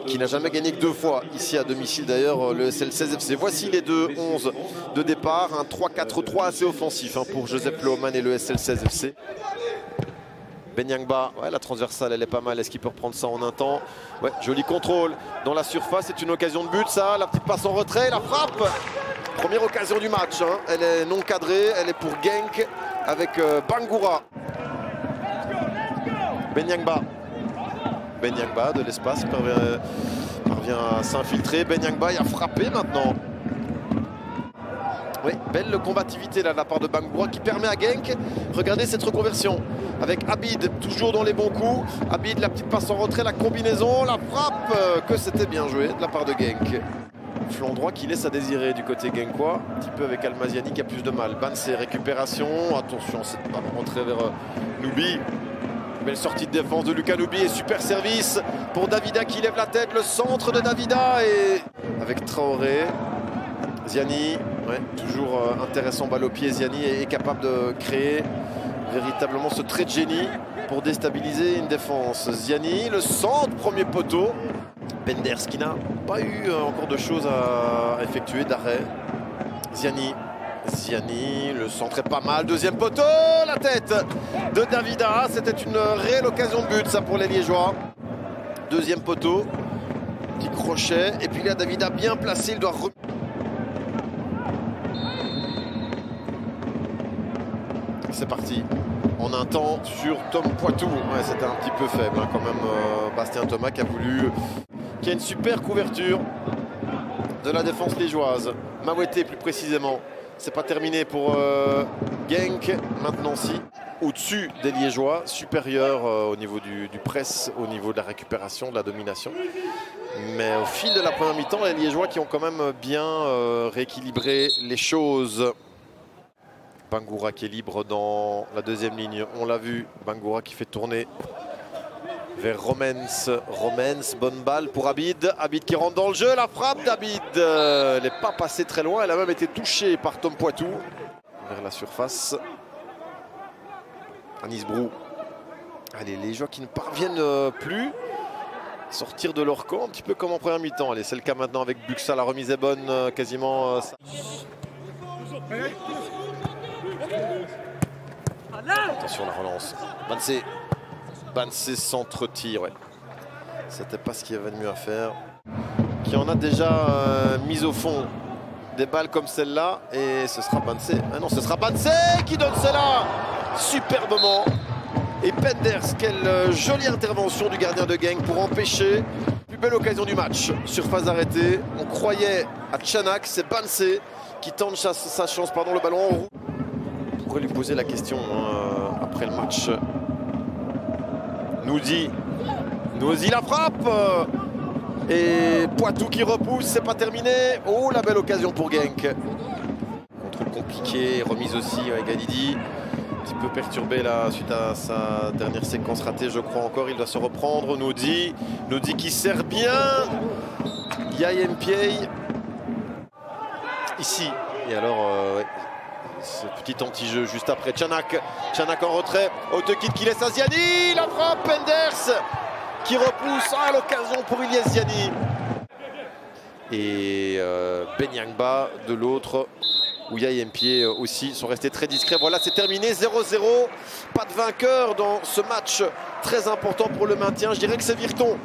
qui n'a jamais gagné que 2 fois ici à domicile d'ailleurs, le SL16 FC. Voici les deux 11 de départ, un 3-4-3 assez offensif pour Joseph Lehoman et le SL16 FC. Benyangba, ouais, la transversale elle est pas mal, est-ce qu'il peut reprendre ça en un temps? Ouais, joli contrôle dans la surface, c'est une occasion de but ça, la petite passe en retrait, la frappe. Première occasion du match, elle est non cadrée, elle est pour Genk avec Bangoura. Benyangba de l'espace parvient à s'infiltrer. Benyangba il a frappé maintenant. Oui, belle combativité là de la part de Bangoura qui permet à Genk. Regardez cette reconversion avec Abid toujours dans les bons coups. Abid, la petite passe en retrait, la combinaison, la frappe, que c'était bien joué de la part de Genk. Flanc droit qui laisse à désirer du côté genkois, un petit peu avec Almaziani qui a plus de mal. Bansé, récupération, attention, c'est pas rentré vers Noubi. Belle sortie de défense de Lucas Noubi et super service pour Davida qui lève la tête, le centre de Davida et avec Traoré. Ziani, ouais, toujours intéressant, balle au pied. Ziani est capable de créer véritablement ce trait de génie pour déstabiliser une défense. Ziani, le centre, premier poteau. Penders qui n'a pas eu encore de choses à effectuer d'arrêt. Ziani, le centre est pas mal. Deuxième poteau, la tête de Davida. C'était une réelle occasion de but ça pour les Liégeois. Deuxième poteau, petit crochet. Et puis là, Davida bien placé, il doit C'est parti. En un temps sur Tom Poitou. Ouais, c'était un petit peu faible quand même. Bastien Thomas qui a voulu... qui a une super couverture de la défense liégeoise. Mawete plus précisément. C'est pas terminé pour Genk. Maintenant si. Au-dessus des Liégeois. Supérieur au niveau du press, au niveau de la récupération, de la domination. Mais au fil de la première mi-temps, les Liégeois qui ont quand même bien rééquilibré les choses. Bangoura qui est libre dans la deuxième ligne. On l'a vu. Bangoura qui fait tourner vers Romens. Bonne balle pour Abid. Abid qui rentre dans le jeu. La frappe d'Abid. Elle n'est pas passée très loin. Elle a même été touchée par Tom Poitou. Vers la surface. Anis Brou. Allez, les joueurs qui ne parviennent plus à sortir de leur camp. Un petit peu comme en première mi-temps. Allez, c'est le cas maintenant avec Buxa. La remise est bonne. Quasiment. Attention la relance. Bansé centre-tir, ouais. C'était pas ce qu'il y avait de mieux à faire. Qui en a déjà mis au fond des balles comme celle-là. Et ce sera Bansé. Ah non, ce sera Bansé qui donne cela superbement. Et Penders, quelle jolie intervention du gardien de Genk pour empêcher. Plus belle occasion du match. Surface arrêtée. On croyait à Chanak, c'est Bansé qui tente sa chance, pardon, le ballon en roue. On pourrait lui poser la question après le match. Nouzi la frappe et Poitou qui repousse, c'est pas terminé. Oh, la belle occasion pour Genk. Contrôle compliqué, remise aussi avec Galidi. Un petit peu perturbé là suite à sa dernière séquence ratée, je crois encore. Il doit se reprendre. Nouzi qui sert bien. Yaye Mpiei ici. Et alors, ouais, ce petit anti-jeu juste après. Chanak en retrait. Autekid qui laisse à Ziani. La frappe, Penders qui repousse à l'occasion pour Ilyes Ziani. Et Benyangba de l'autre, où Yaye Mpiei aussi sont restés très discrets. Voilà, c'est terminé, 0-0. Pas de vainqueur dans ce match très important pour le maintien. Je dirais que c'est Virton.